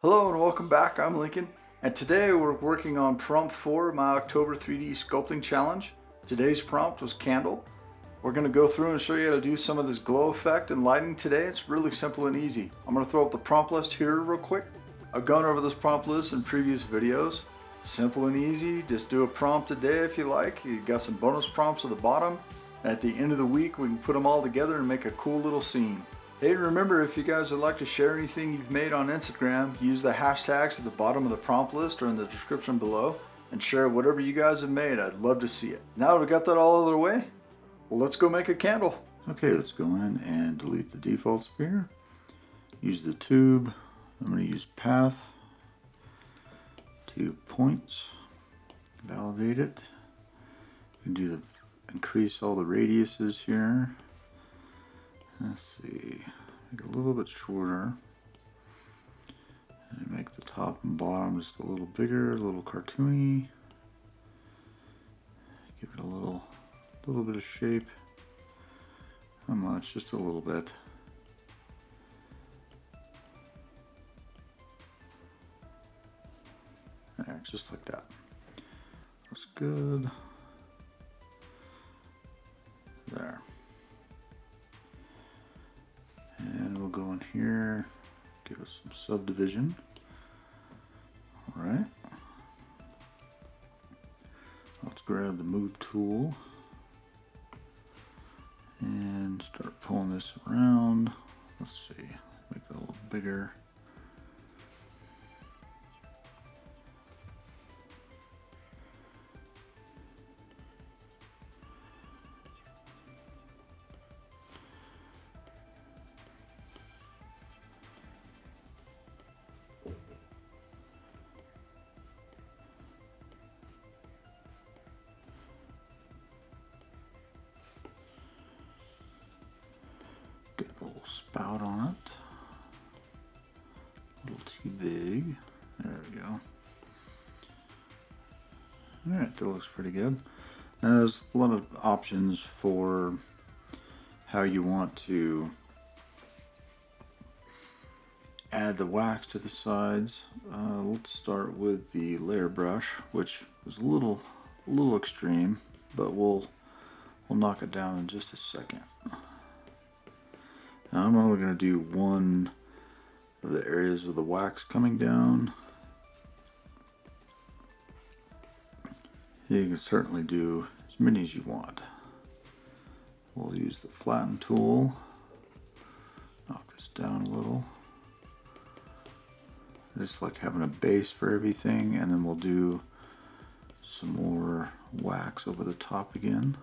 Hello and welcome back. I'm Lincoln, and today we're working on prompt 4 of my October3D sculpting challenge. Today's prompt was candle. We're going to go through and show you how to do some of this glow effect and lighting today. It's really simple and easy. I'm going to throw up the prompt list here real quick. I've gone over this prompt list in previous videos. Simple and easy. Just do a prompt a day if you like. You got some bonus prompts at the bottom. And at the end of the week, we can put them all together and make a cool little scene. Hey, remember, if you guys would like to share anything you've made on Instagram, use the hashtags at the bottom of the prompt list or in the description below and share whatever you guys have made. I'd love to see it. Now that we got that all out of the way, let's go make a candle. Okay, let's go in and delete the default sphere. Use the tube. I'm going to use path, 2 points, validate it. You can do the increase all the radiuses here. Let's see, make it a little bit shorter and make the top and bottom just a little bigger, a little cartoony. Give it a little bit of shape. Not much, just a little bit. There, just like that. Looks good. There. And we'll go in here, give it some subdivision. Alright. Let's grab the move tool and start pulling this around. Let's see, make that a little bigger. Get a little spout on it. A little too big. There we go. Alright, that looks pretty good. Now there's a lot of options for how you want to add the wax to the sides. Let's start with the layer brush, which is a little extreme, but we'll knock it down in just a second. Now I'm only going to do one of the areas of the wax coming down. You can certainly do as many as you want. We'll use the flatten tool, knock this down a little. Just like having a base for everything, and then we'll do some more wax over the top again.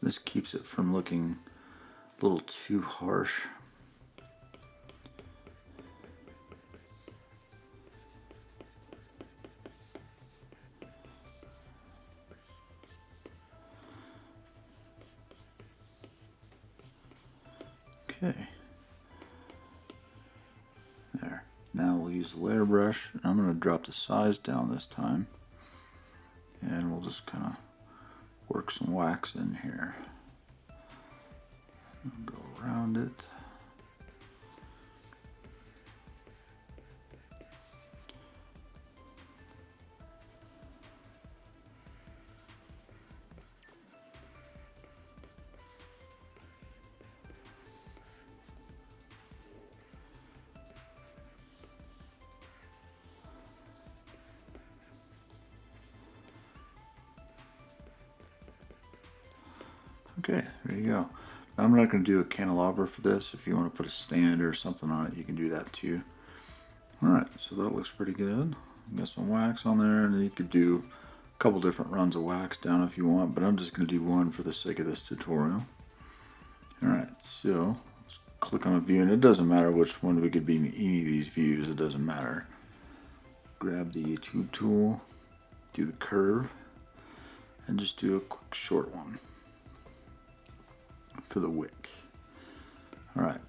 This keeps it from looking a little too harsh. Okay. There. Now we'll use the layer brush. I'm going to drop the size down this time. And we'll just kind of work some wax in here. Go around it. Okay, there you go. I'm not going to do a candelabra for this. If you want to put a stand or something on it, you can do that too. Alright, so that looks pretty good. Got some wax on there, and then you could do a couple different runs of wax down if you want, but I'm just going to do one for the sake of this tutorial. Alright, so let's click on a view, and it doesn't matter which one we could be in any of these views, it doesn't matter. Grab the tube tool, do the curve, and just do a quick short one for the wick. Alright,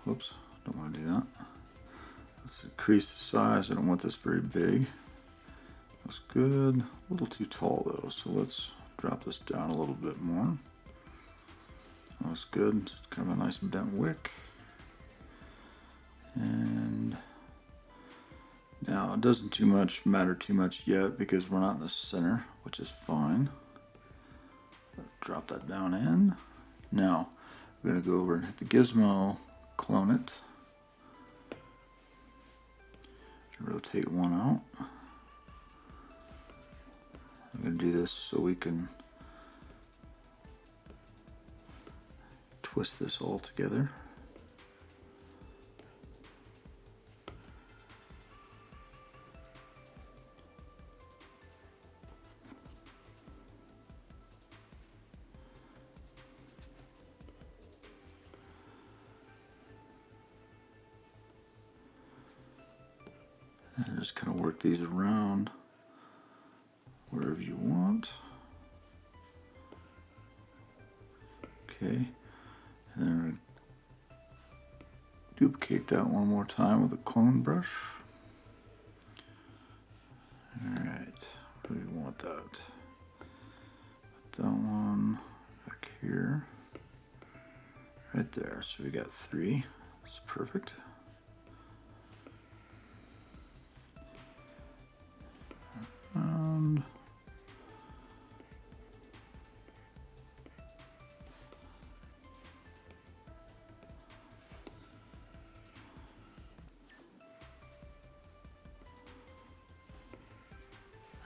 whoops, don't want to do that. Let's increase the size. I don't want this very big. Looks good. A little too tall though, so let's drop this down a little bit more. Looks good. It's kind of a nice bent wick. And now it doesn't matter too much yet because we're not in the center, which is fine. Drop that down in. Now we're going to go over and hit the gizmo, clone it, rotate one out. I'm going to do this so we can twist this all together. And just kind of work these around wherever you want. Okay, and then duplicate that one more time with a clone brush. Alright, where do we want that? Put that one back here. Right there, so we got 3. That's perfect. And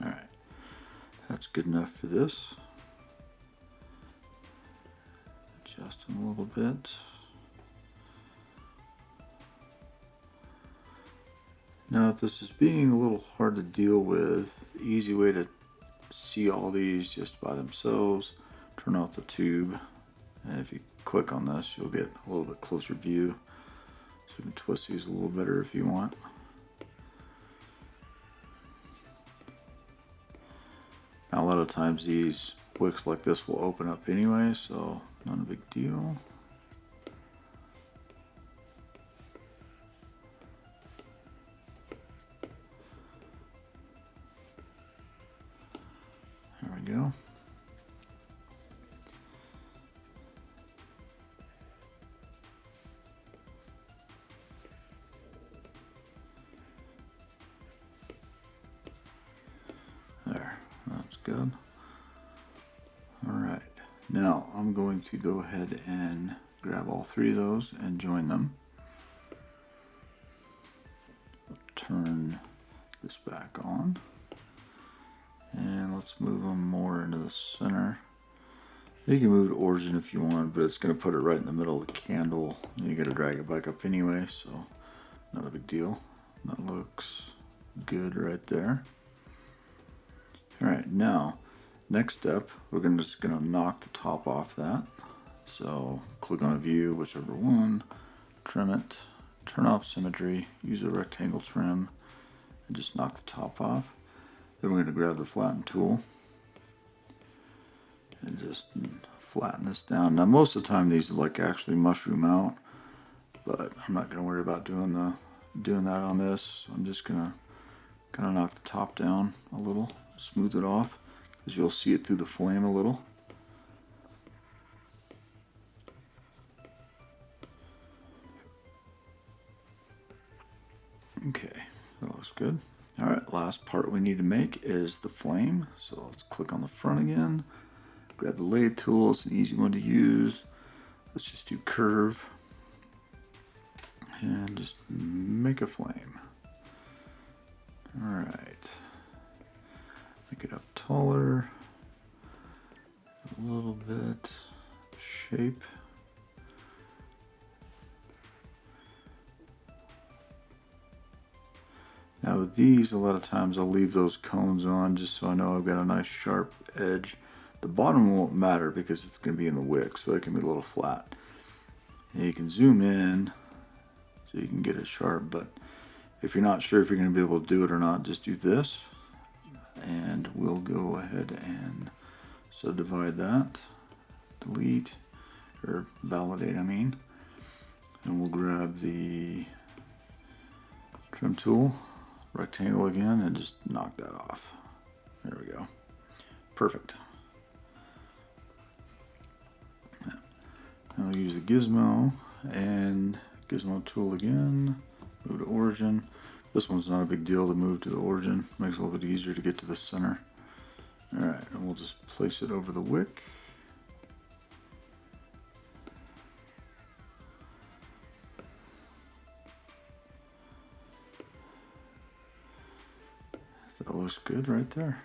alright, that's good enough for this. Adjust them a little bit. Now, if this is being a little hard to deal with, the easy way to see all these just by themselves, turn off the tube, and if you click on this, you'll get a little bit closer view. So you can twist these a little better if you want. Now, a lot of times these wicks like this will open up anyway, so not a big deal. There we go. There, that's good. All right, now I'm going to go ahead and grab all 3 of those and join them. Turn this back on. And let's move them more into the center. You can move to origin if you want, but it's going to put it right in the middle of the candle. You got to drag it back up anyway, so not a big deal. That looks good right there. Alright, now, next step, we're just going to knock the top off that. So click on a view, whichever one, trim it, turn off symmetry, use a rectangle trim, and just knock the top off. Then we're going to grab the flatten tool and just flatten this down. Now most of the time these like actually mushroom out, but I'm not going to worry about doing that on this. I'm just going to kind of knock the top down a little, smooth it off, because you'll see it through the flame a little. Okay, that looks good. Alright, last part we need to make is the flame. So let's click on the front again, grab the lathe tool, it's an easy one to use. Let's just do curve and just make a flame. Alright, make it up taller, a little bit, shape. Now with these, a lot of times I'll leave those cones on just so I know I've got a nice sharp edge. The bottom won't matter because it's going to be in the wick, so it can be a little flat. And you can zoom in so you can get it sharp, but if you're not sure if you're going to be able to do it or not, just do this. And we'll go ahead and subdivide that, delete, or validate I mean. And we'll grab the trim tool, rectangle again, and just knock that off. There we go. Perfect. I'll use the gizmo and gizmo tool again. Move to origin. This one's not a big deal to move to the origin. Makes it a little bit easier to get to the center. Alright, and we'll just place it over the wick. That looks good right there.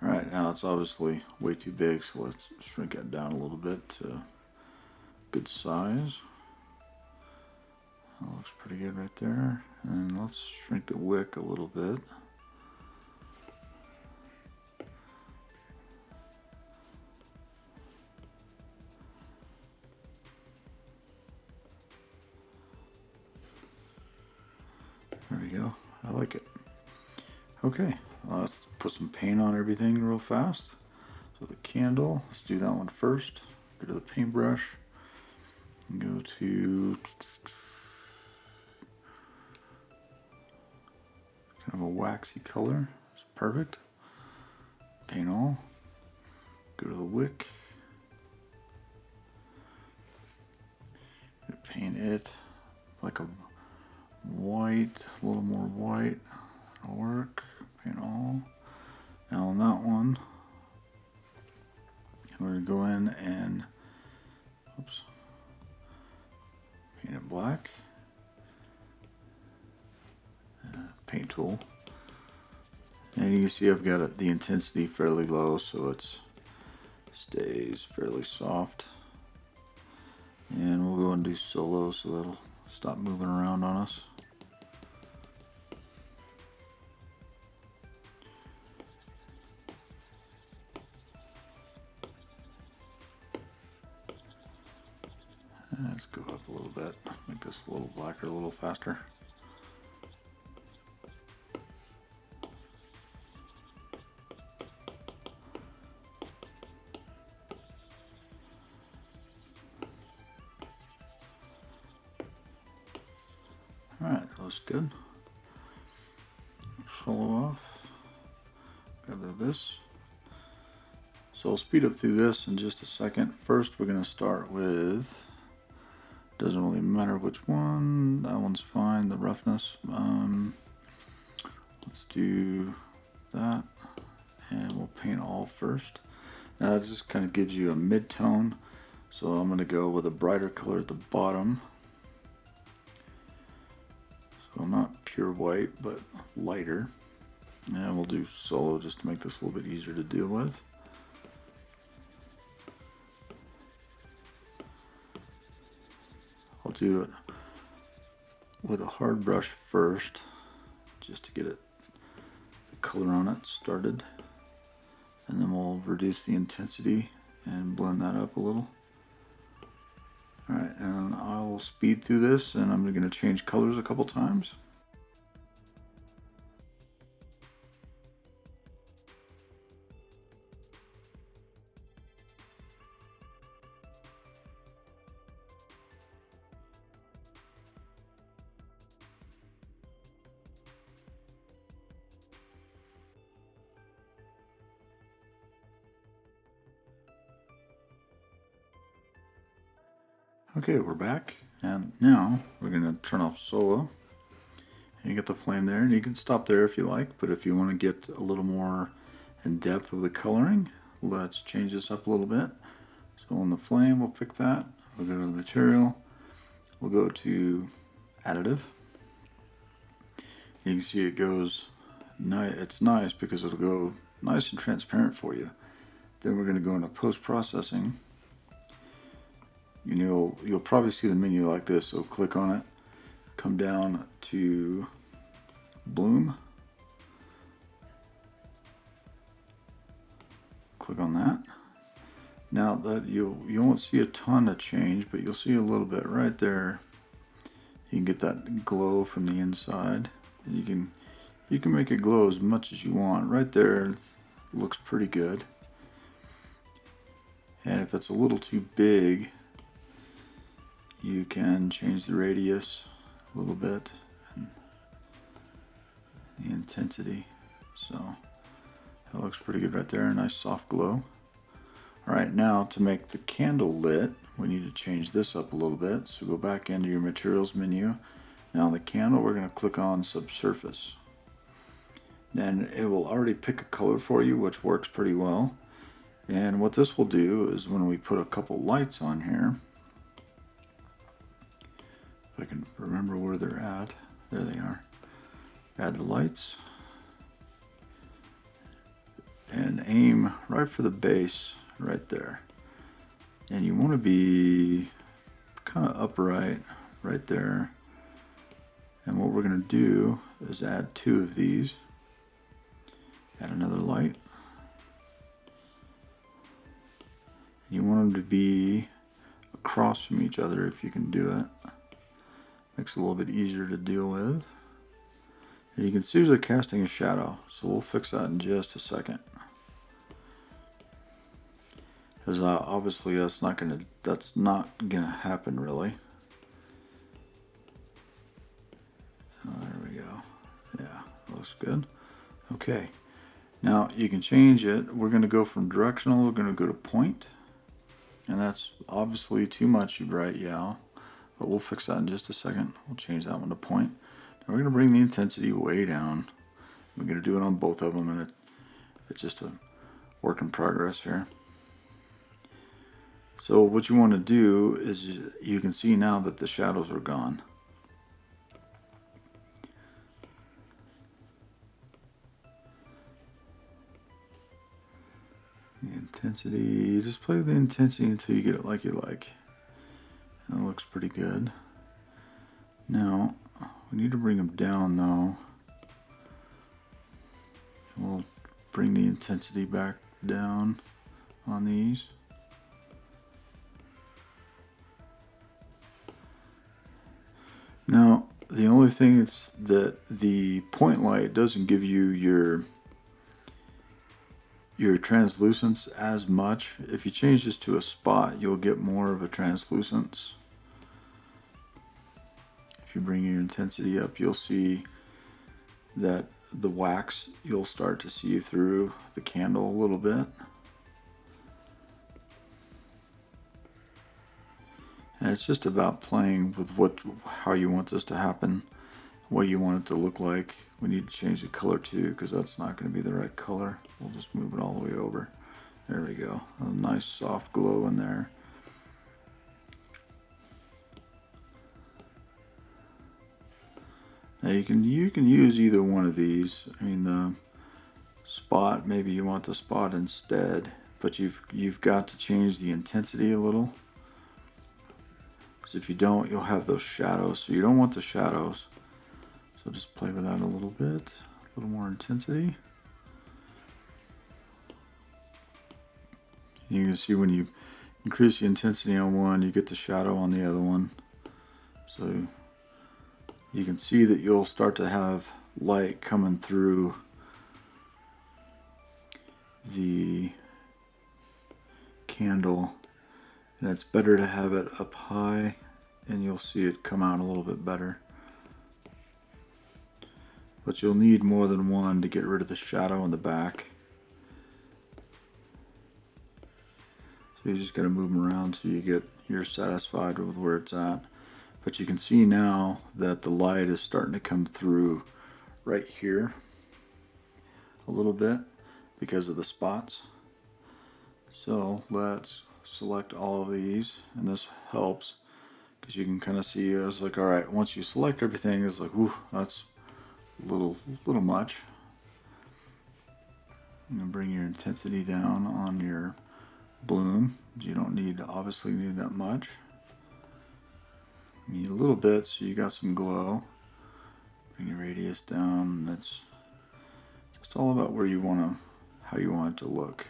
Alright, now it's obviously way too big, so let's shrink it down a little bit to good size. That looks pretty good right there. And let's shrink the wick a little bit. There we go. I like it. Okay, let's put some paint on everything real fast. So the candle, let's do that one first. Go to the paintbrush and go to kind of a waxy color. It's perfect. Paint all. Go to the wick. Paint it like a white, a little more white. That'll work. Paint all. Now on that one, we're going to go in and oops, paint it black. Paint tool. And you can see I've got the intensity fairly low, so it stays fairly soft. And we'll go and do solo so that'll stop moving around on us. Let's go up a little bit, make this a little blacker, a little faster. Alright, that looks good. Solo off. Grab this. So I'll speed up through this in just a second. First, we're going to start with, doesn't really matter which one, that one's fine, the roughness. Let's do that, and we'll paint all first. Now it just kind of gives you a mid-tone, so I'm going to go with a brighter color at the bottom. So not pure white, but lighter. And we'll do solo just to make this a little bit easier to deal with. I'll do it with a hard brush first, just to get the color on it started. And then we'll reduce the intensity and blend that up a little. Alright, and I will speed through this, and I'm going to change colors a couple times. Okay, we're back, and now we're going to turn off solo. And you get the flame there, and you can stop there if you like, but if you want to get a little more in depth of the coloring, let's change this up a little bit. So on the flame, we'll pick that. We'll go to the material. We'll go to additive. You can see it goes nice. It's nice because it'll go nice and transparent for you. Then we're going to go into post-processing. You'll probably see the menu like this, so click on it, come down to bloom, click on that. Now that you won't see a ton of change, but you'll see a little bit right there. You can get that glow from the inside, and you can make it glow as much as you want. Right there looks pretty good. And if it's a little too big, you can change the radius a little bit and the intensity. So that looks pretty good right there, a nice soft glow. Alright, now to make the candle lit, we need to change this up a little bit. So go back into your materials menu. Now on the candle, we're going to click on subsurface. Then it will already pick a color for you, which works pretty well. And what this will do is when we put a couple lights on here, if I can remember where they're at, there they are. Add the lights and aim right for the base right there. And you want to be kind of upright right there. And what we're going to do is add 2 of these. Add another light. You want them to be across from each other if you can do it. Makes it a little bit easier to deal with. And you can see they're casting a shadow, so we'll fix that in just a second. Because obviously that's not gonna happen really. Oh, there we go. Yeah, looks good. Okay. Now you can change it. We're going to go from directional, we're going to go to point. And that's obviously too much bright yellow, but we'll fix that in just a second. We'll change that one to point. Now we're going to bring the intensity way down. We're going to do it on both of them, and it's just a work in progress here. So what you want to do is you can see now that the shadows are gone. The intensity, just play with the intensity until you get it like you like. That looks pretty good. Now, we need to bring them down though. We'll bring the intensity back down on these. Now, the only thing is that the point light doesn't give you your translucence as much. If you change this to a spot, you'll get more of a translucence. If you bring your intensity up, you'll see that the wax, you'll start to see through the candle a little bit. And it's just about playing with how you want this to happen, what you want it to look like. We need to change the color too, because that's not going to be the right color. We'll just move it all the way over. There we go. A nice soft glow in there. Now you can use either one of these. I mean, the spot, maybe you want the spot instead, but you've got to change the intensity a little. Because if you don't, you'll have those shadows. So you don't want the shadows. So just play with that a little bit, a little more intensity. You can see when you increase the intensity on one, you get the shadow on the other one. So you can see that you'll start to have light coming through the candle. And it's better to have it up high, and you'll see it come out a little bit better. But you'll need more than one to get rid of the shadow in the back. So you just got to move them around so you're satisfied with where it's at. But you can see now that the light is starting to come through right here a little bit because of the spots. So let's select all of these, and this helps because you can kind of see. It's like, all right, once you select everything, it's like, whew, that's a little much. I'm gonna bring your intensity down on your bloom. You don't obviously need that much. You need a little bit so you got some glow. Bring your radius down. That's just all about how you want it to look.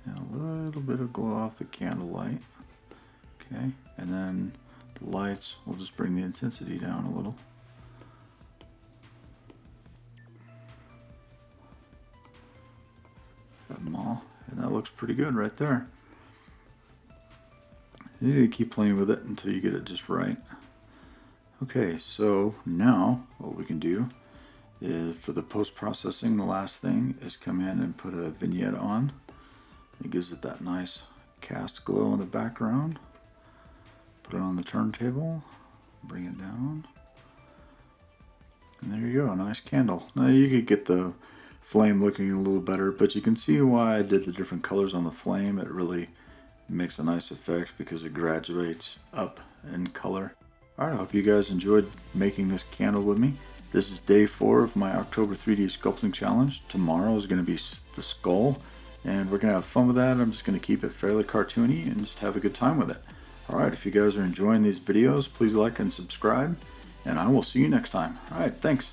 And a little bit of glow off the candlelight. Okay, and then the lights, we'll just bring the intensity down a little. Got them all, and that looks pretty good right there. You need to keep playing with it until you get it just right. Okay, so now what we can do is for the post-processing. The last thing is come in and put a vignette on. It gives it that nice cast glow in the background. Put it on the turntable, bring it down, and there you go, a nice candle. Now you could get the flame looking a little better, but you can see why I did the different colors on the flame. It really makes a nice effect because it graduates up in color. Alright, I hope you guys enjoyed making this candle with me. This is day 4 of my October 3D sculpting challenge. Tomorrow is going to be the skull, and we're going to have fun with that. I'm just going to keep it fairly cartoony and just have a good time with it. Alright, if you guys are enjoying these videos, please like and subscribe, and I will see you next time. Alright, thanks.